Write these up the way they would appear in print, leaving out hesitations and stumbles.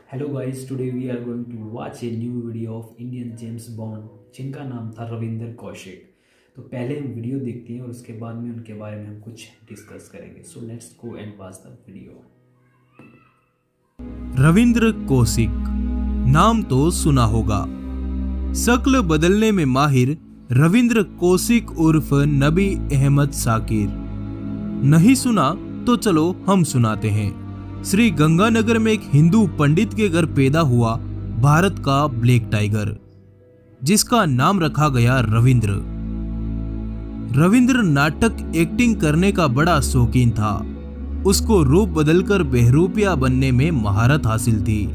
Hello guys, today we are going to watch a new video of Indian James Bond जिनका नाम था रविंदर कौशिक। तो पहले हम वीडियो देखते हैं और उसके बाद में उनके बारे में हम कुछ डिस्कस करेंगे। So let's go and watch the video. Ravindra Kaushik नाम तो सुना होगा। शक्ल बदलने में माहिर रविंद्र कौशिक उर्फ नबी अहमद साकिर। नहीं सुना तो चलो हम सुनाते हैं। श्री गंगानगर में एक हिंदू पंडित के घर पैदा हुआ भारत का ब्लैक टाइगर, जिसका नाम रखा गया रविंद्र। रविंद्र नाटक एक्टिंग करने का बड़ा शौकीन था। उसको रूप बदलकर बहरूपिया बनने में महारत हासिल थी।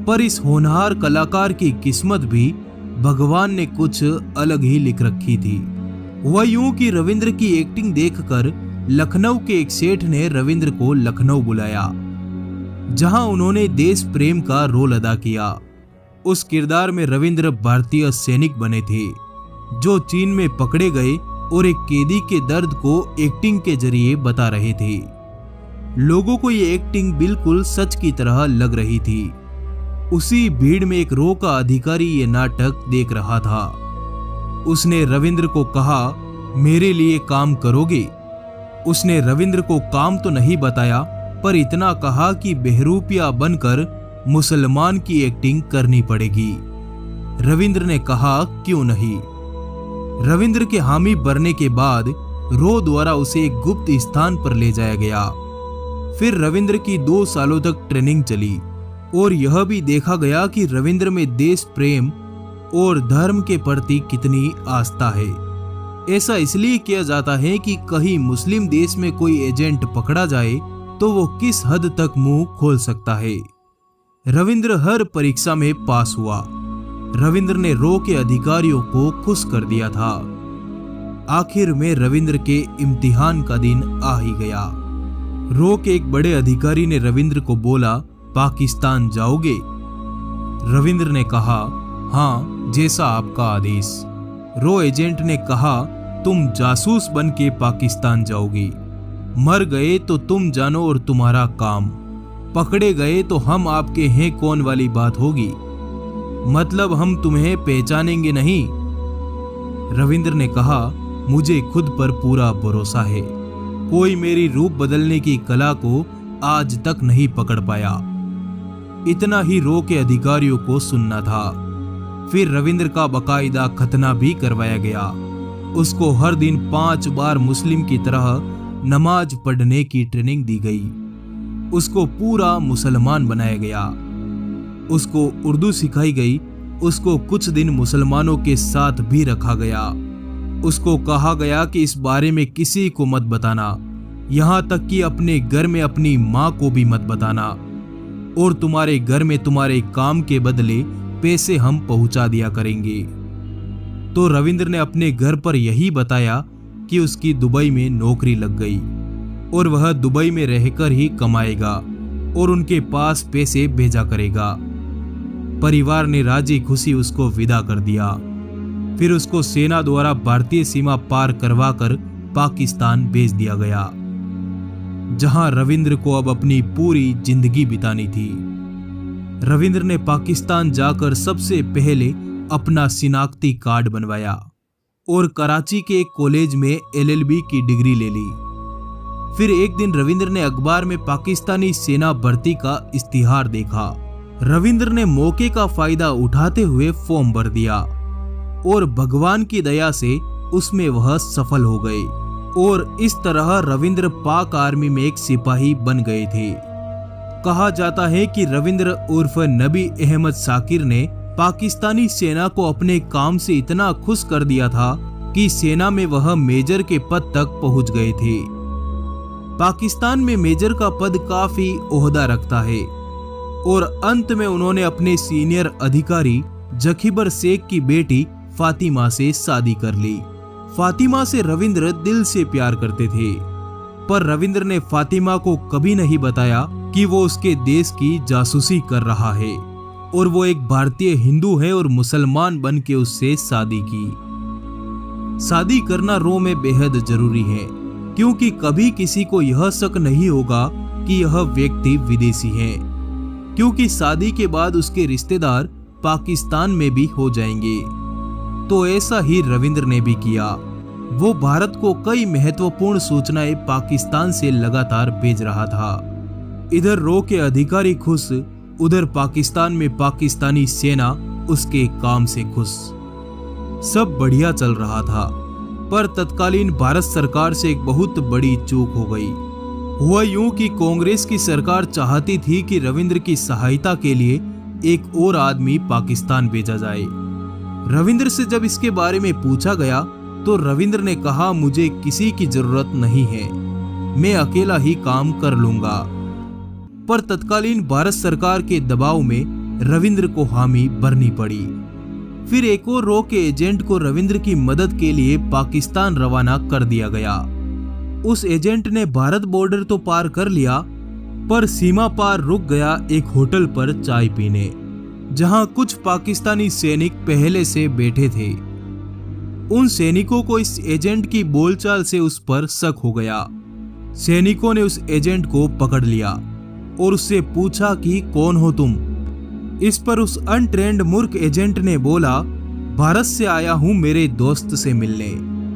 पर इस होनहार कलाकार की किस्मत भी भगवान ने कुछ अलग ही लिख रखी थी। वह यूं कि रविंद्र की एक्टिंग देखकर लखनऊ के एक सेठ ने रविंद्र को लखनऊ बुलाया, जहां उन्होंने देश प्रेम का रोल अदा किया। उस किरदार में रविंद्र भारतीय सैनिक बने थे जो चीन में पकड़े गए और एक कैदी के दर्द को एक्टिंग के जरिए बता रहे थे। लोगों को ये एक्टिंग बिल्कुल सच की तरह लग रही थी। उसी भीड़ में एक रो का अधिकारी ये नाटक देख रहा था। उसने रविंद्र को कहा, मेरे लिए काम करोगे? उसने रविंद्र को काम तो नहीं बताया, पर इतना कहा कि बहरूपिया बनकर मुसलमान की एक्टिंग करनी पड़ेगी। रविंद्र ने कहा, क्यों नहीं। रविंद्र के हामी भरने के बाद रो द्वारा उसे एक गुप्त स्थान पर ले जाया गया। फिर रविंद्र की 2 सालों तक ट्रेनिंग चली और यह भी देखा गया कि रविंद्र में देश प्रेम और धर्म के प्रति कितनी आस्था है। ऐसा इसलिए किया जाता है कि कहीं मुस्लिम देश में कोई एजेंट पकड़ा जाए तो वो किस हद तक मुंह खोल सकता है। रविंद्र हर परीक्षा में पास हुआ। रविंद्र ने रो के अधिकारियों को खुश कर दिया था। आखिर में रविंद्र के इम्तिहान का दिन आ ही गया। रो के एक बड़े अधिकारी ने रविंद्र को बोला, पाकिस्तान जाओगे? रविंद्र ने कहा, हाँ, जैसा आपका आदेश। रो एजेंट ने कहा, तुम जासूस बन के पाकिस्तान जाओगे। मर गए तो तुम जानो और तुम्हारा काम, पकड़े गए तो हम आपके हैं कौन वाली बात होगी। मतलब हम तुम्हें पहचानेंगे नहीं। रविंद्र ने कहा, मुझे खुद पर पूरा भरोसा है। कोई मेरी रूप बदलने की कला को आज तक नहीं पकड़ पाया। इतना ही रो के अधिकारियों को सुनना था। फिर रविंद्र का बाकायदा खतना भी करवाया गया। उसको हर दिन 5 बार मुस्लिम की तरह नमाज पढ़ने की ट्रेनिंग दी गई। उसको पूरा मुसलमान बनाया गया। उसको उर्दू सिखाई गई। उसको कुछ दिन मुसलमानों के साथ भी रखा गया। उसको कहा गया कि इस बारे में किसी को मत बताना, यहाँ तक कि अपने घर में अपनी माँ को भी मत बताना, और तुम्हारे घर में तुम्हारे काम के बदले पैसे हम पहुंचा दिया करेंगे। तो रविंद्र ने अपने घर पर यही बताया कि उसकी दुबई में नौकरी लग गई और वह दुबई में रहकर ही कमाएगा और उनके पास पैसे भेजा करेगा। परिवार ने राजी खुशी उसको विदा कर दिया। फिर उसको सेना द्वारा भारतीय सीमा पार करवाकर पाकिस्तान भेज दिया गया, जहां रविंद्र को अब अपनी पूरी जिंदगी बितानी थी। रविंद्र ने पाकिस्तान जाकर सबसे पहले अपना शिनाख्ती कार्ड बनवाया और कराची के एक कॉलेज में LLB की डिग्री ले ली। फिर एक दिन रविंद्र ने अखबार में पाकिस्तानी सेना भर्ती का इश्तिहार देखा। रविंद्र ने मौके का फायदा उठाते हुए फॉर्म भर दिया और भगवान की दया से उसमें वह सफल हो गए और इस तरह रविंद्र पाक आर्मी में एक सिपाही बन गए थे। कहा जाता है कि रविंद्र उर्फ नबी अहमद साकिर ने पाकिस्तानी सेना को अपने काम से इतना खुश कर दिया था कि सेना में वह मेजर के पद तक पहुंच गए थे। पाकिस्तान में मेजर का पद काफी ओहदा रखता है और अंत में उन्होंने अपने सीनियर अधिकारी जखीबर शेख की बेटी फातिमा से शादी कर ली। फातिमा से रविंद्र दिल से प्यार करते थे, पर रविंद्र ने फातिमा को कभी नहीं बताया कि वो उसके देश की जासूसी कर रहा है और वो एक भारतीय हिंदू है और मुसलमान बन के उससे शादी की। शादी करना रो में बेहद जरूरी है, क्योंकि कभी किसी को यह शक नहीं होगा कि यह व्यक्ति विदेशी है। क्योंकि शादी के बाद उसके रिश्तेदार पाकिस्तान में भी हो जाएंगे। तो ऐसा ही रविंद्र ने भी किया। वो भारत को कई महत्वपूर्ण सूचनाएं पाकिस्तान से लगातार भेज रहा था। इधर रो के अधिकारी खुश, उधर पाकिस्तान में पाकिस्तानी सेना उसके काम से खुश। सब बढ़िया चल रहा था, पर तत्कालीन भारत सरकार से एक बहुत बड़ी चूक हो गई। हुआ यूं कि कांग्रेस की सरकार चाहती थी कि रविंद्र की सहायता के लिए एक और आदमी पाकिस्तान भेजा जाए। रविंद्र से जब इसके बारे में पूछा गया तो रविंद्र ने कहा, मुझे किसी की जरूरत नहीं है, मैं अकेला ही काम कर लूंगा। पर तत्कालीन भारत सरकार के दबाव में रविंद्र को हामी भरनी पड़ी। फिर एक और रो के एजेंट को रविंद्र की मदद के लिए पाकिस्तान रवाना कर दिया गया। उस एजेंट ने भारत बॉर्डर तो पार कर लिया, पर सीमा पार रुक गया एक होटल पर चाय पीने, जहां कुछ पाकिस्तानी सैनिक पहले से बैठे थे। उन सैनिकों को इस एजेंट की बोलचाल से उस पर शक हो गया। सैनिकों ने उस एजेंट को पकड़ लिया और उससे पूछा कि कौन हो तुम। इस पर उस अनट्रेंड मूर्ख एजेंट ने बोला, भारत से आया हूं मेरे दोस्त से मिलने।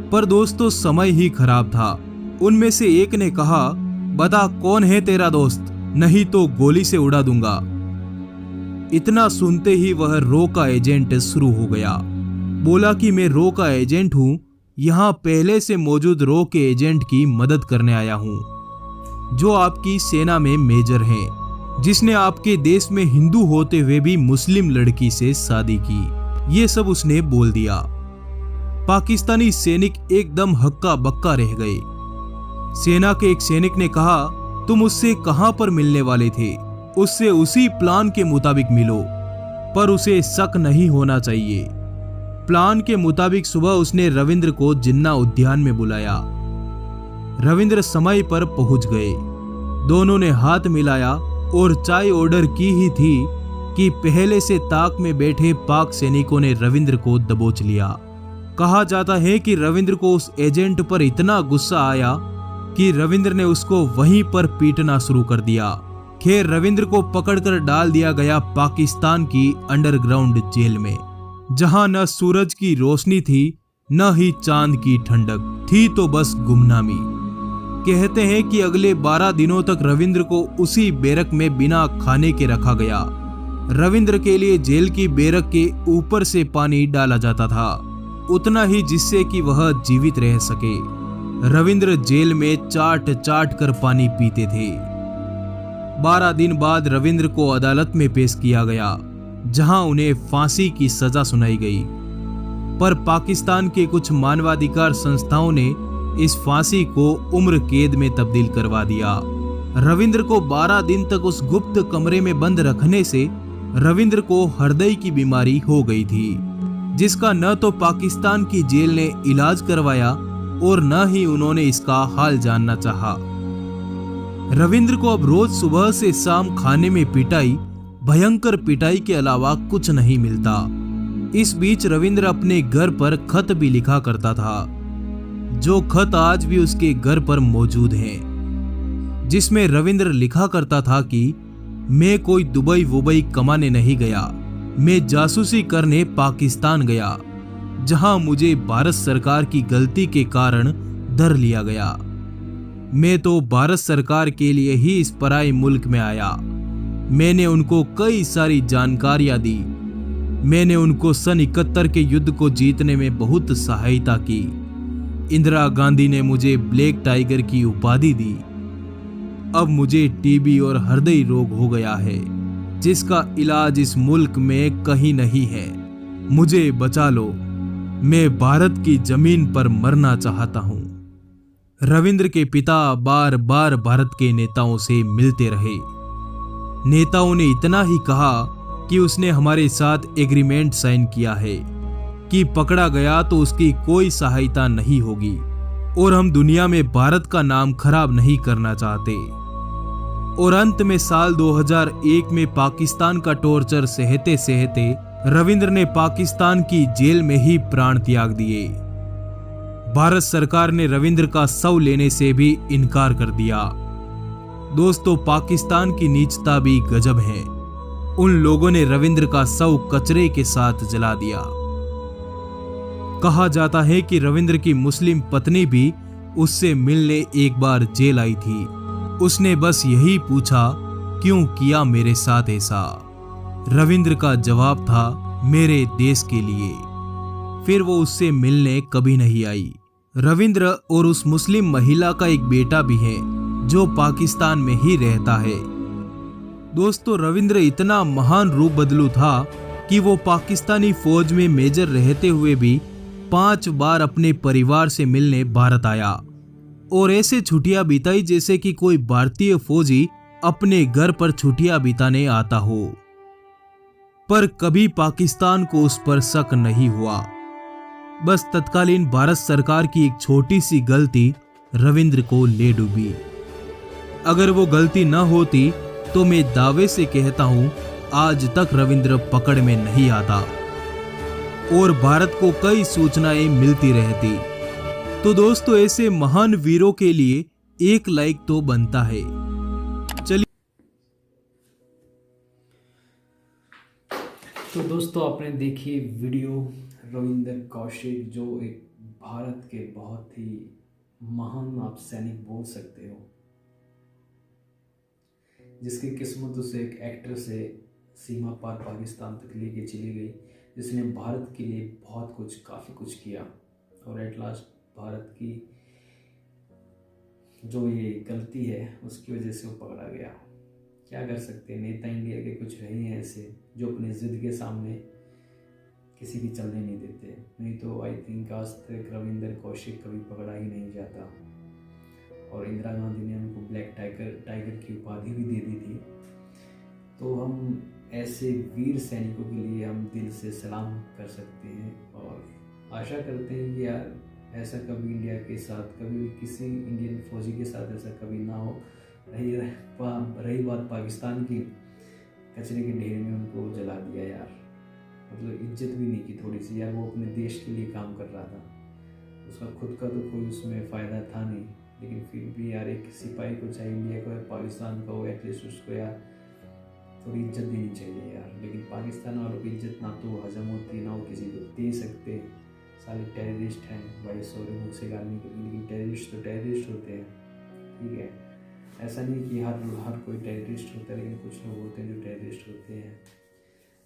पर दोस्तों समय ही खराब था। उनमें से एक ने कहा, बता कौन है तेरा दोस्त, नहीं तो गोली से उड़ा दूंगा। इतना सुनते ही वह रो का एजेंट शुरू हो गया। बोला कि मैं रो का एजेंट हूं, यहाँ पहले से मौजूद रो के एजेंट की मदद करने आया हूं, जो आपकी सेना में मेजर हैं, जिसने आपके देश में हिंदू होते हुए भी मुस्लिम लड़की से शादी की। ये सब उसने बोल दिया। पाकिस्तानी सैनिक एकदम हक्का बक्का रह गए। सेना के एक सैनिक ने कहा, तुम उससे कहां पर मिलने वाले थे? उससे उसी प्लान के मुताबिक मिलो, पर उसे शक नहीं होना चाहिए। प्लान के मुताबिक सुबह उसने रविंद्र को जिन्ना उद्यान में बुलाया। रविंद्र समय पर पहुंच गए। दोनों ने हाथ मिलाया और चाय ऑर्डर की ही थी कि पहले से ताक में बैठे पाक सैनिकों ने रविंद्र को दबोच लिया। कहा जाता है कि रविंद्र को उस एजेंट पर इतना गुस्सा आया कि रविंद्र ने उसको वहीं पर पीटना शुरू कर दिया। खैर, रविंद्र को पकड़कर डाल दिया गया पाकिस्तान की अंडरग्राउंड जेल में, जहां न सूरज की रोशनी थी न ही चांद की ठंडक थी, तो बस गुमनामी। कहते हैं कि अगले 12 दिनों तक रविंद्र को उसी बैरक में बिना खाने के रखा गया। रविंद्र के लिए जेल की बैरक के ऊपर से पानी डाला जाता था, उतना ही जिससे कि वह जीवित रह सके। रविंद्र जेल में चाट चाट कर पानी पीते थे। 12 दिन बाद रविंद्र को अदालत में पेश किया गया, जहां उन्हें फांसी की सजा सुनाई गई। पर पाकिस्तान के कुछ मानवाधिकार संस्थाओं ने इस फांसी को उम्र कैद में तब्दील करवा दिया। रविंद्र को 12 दिन तक उस गुप्त कमरे में बंद रखने से रविंद्र को हृदय की बीमारी हो गई थी, जिसका न तो पाकिस्तान की जेल ने इलाज करवाया और न ही उन्होंने इसका हाल जानना चाहा। रविंद्र को अब रोज सुबह से शाम खाने में पिटाई, भयंकर पिटाई के अलावा कुछ नहीं मिलता। इस बीच रविंद्र अपने घर पर खत भी लिखा करता था, जो खत आज भी उसके घर पर मौजूद हैं, जिसमें रविंद्र लिखा करता था कि मैं कोई दुबई वुबई कमाने नहीं गया, मैं जासूसी करने पाकिस्तान गया, जहां मुझे भारत सरकार की गलती के कारण धर लिया गया। मैं तो भारत सरकार के लिए ही इस पराए मुल्क में आया। मैंने उनको कई सारी जानकारियां दी। मैंने उनको सन 71 के युद्ध को जीतने में बहुत सहायता की। इंदिरा गांधी ने मुझे ब्लैक टाइगर की उपाधि दी। अब मुझे टीबी और हृदय रोग हो गया है, जिसका इलाज इस मुल्क में कहीं नहीं है। मुझे बचा लो, मैं भारत की जमीन पर मरना चाहता हूं। रविंद्र के पिता बार बार भारत के नेताओं से मिलते रहे। नेताओं ने इतना ही कहा कि उसने हमारे साथ एग्रीमेंट साइन किया है कि पकड़ा गया तो उसकी कोई सहायता नहीं होगी, और हम दुनिया में भारत का नाम खराब नहीं करना चाहते। और अंत में साल 2001 में पाकिस्तान का टॉर्चर सहते सहते रविंद्र ने पाकिस्तान की जेल में ही प्राण त्याग दिए। भारत सरकार ने रविंद्र का शव लेने से भी इनकार कर दिया। दोस्तों, पाकिस्तान की नीचता भी गजब है। उन लोगों ने रविंद्र का शव कचरे के साथ जला दिया। कहा जाता है कि रविंद्र की मुस्लिम पत्नी भी उससे मिलने एक बार जेल आई थी। उसने बस यही पूछा, क्यों किया मेरे साथ ऐसा? रविंद्र का जवाब था, मेरे देश के लिए। फिर वो उससे मिलने कभी नहीं आई। रविंद्र और उस मुस्लिम महिला का एक बेटा भी है जो पाकिस्तान में ही रहता है। दोस्तों, रविंद्र इतना महान रूप बदलू था कि वो पाकिस्तानी फौज में मेजर रहते हुए भी 5 बार अपने परिवार से मिलने भारत आया और ऐसे छुट्टियां बिताई जैसे कि कोई भारतीय फौजी अपने घर पर छुट्टियां बिताने आता हो। पर कभी पाकिस्तान को उस पर शक नहीं हुआ। बस तत्कालीन भारत सरकार की एक छोटी सी गलती रविंद्र को ले डूबी। अगर वो गलती न होती तो मैं दावे से कहता हूं, आज तक रविंद्र पकड़ में नहीं आता और भारत को कई सूचनाएं मिलती रहती। तो दोस्तों, ऐसे महान वीरों के लिए एक लाइक तो बनता है। चलिए, तो दोस्तों, आपने देखी वीडियो रविंदर कौशिक, जो एक भारत के बहुत ही महान आप सैनिक बोल सकते हो, जिसकी किस्मत उसे एक एक्टर से सीमा पार पाकिस्तान तक लेके चली गई, जिसने भारत के लिए बहुत कुछ, काफ़ी कुछ किया और एट लास्ट भारत की जो ये गलती है उसकी वजह से वो पकड़ा गया। क्या कर सकते हैं, नेता इंडिया के कुछ रहे हैं ऐसे जो अपने ज़िद के सामने किसी की चलने नहीं देते। नहीं तो आई थिंक आज तक रविंदर कौशिक कभी पकड़ा ही नहीं जाता और इंदिरा गांधी ने उनको ब्लैक टाइगर की उपाधि भी दे दी थी। तो हम ऐसे वीर सैनिकों के लिए हम दिल से सलाम कर सकते हैं और आशा करते हैं कि यार ऐसा कभी इंडिया के साथ, कभी भी किसी इंडियन फौजी के साथ ऐसा कभी ना हो। रही बात पाकिस्तान की, कचरे के ढेर में उनको जला दिया यार, मतलब इज्जत भी नहीं की थोड़ी सी यार। वो अपने देश के लिए काम कर रहा था, उसका खुद का तो कोई उसमें फ़ायदा था नहीं, लेकिन फिर भी यार एक सिपाही को, चाहे इंडिया का हो पाकिस्तान का हो, एटलीस्ट उसको यार थोड़ी इज्जत देनी चाहिए यार। लेकिन पाकिस्तान वालों की इज्जत ना तो हजम होती, ना वो किसी को दे सकते। सारे टेररिस्ट हैं भाई, सॉरी मुझसे गाली के लिए, लेकिन टेररिस्ट तो टेररिस्ट होते हैं, ठीक है। ऐसा नहीं कि हर कोई टेररिस्ट होता है, लेकिन कुछ लोग होते हैं जो टेररिस्ट होते हैं।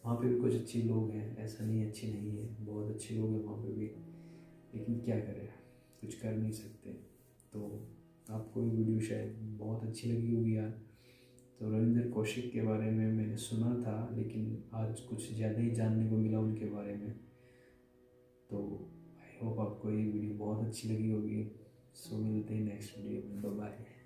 वहाँ पे भी कुछ अच्छे लोग हैं, ऐसा नहीं अच्छे नहीं है, बहुत अच्छे लोग हैं वहाँ पे भी, लेकिन क्या करें, कुछ कर नहीं सकते। तो आपको ये वीडियो शायद बहुत अच्छी लगी होगी यार। तो रविंदर कौशिक के बारे में मैंने सुना था, लेकिन आज कुछ ज़्यादा ही जानने को मिला उनके बारे में। तो आई होप आपको ये वीडियो बहुत अच्छी लगी होगी। सो मिलते हैं नेक्स्ट वीडियो में, बाय बाय।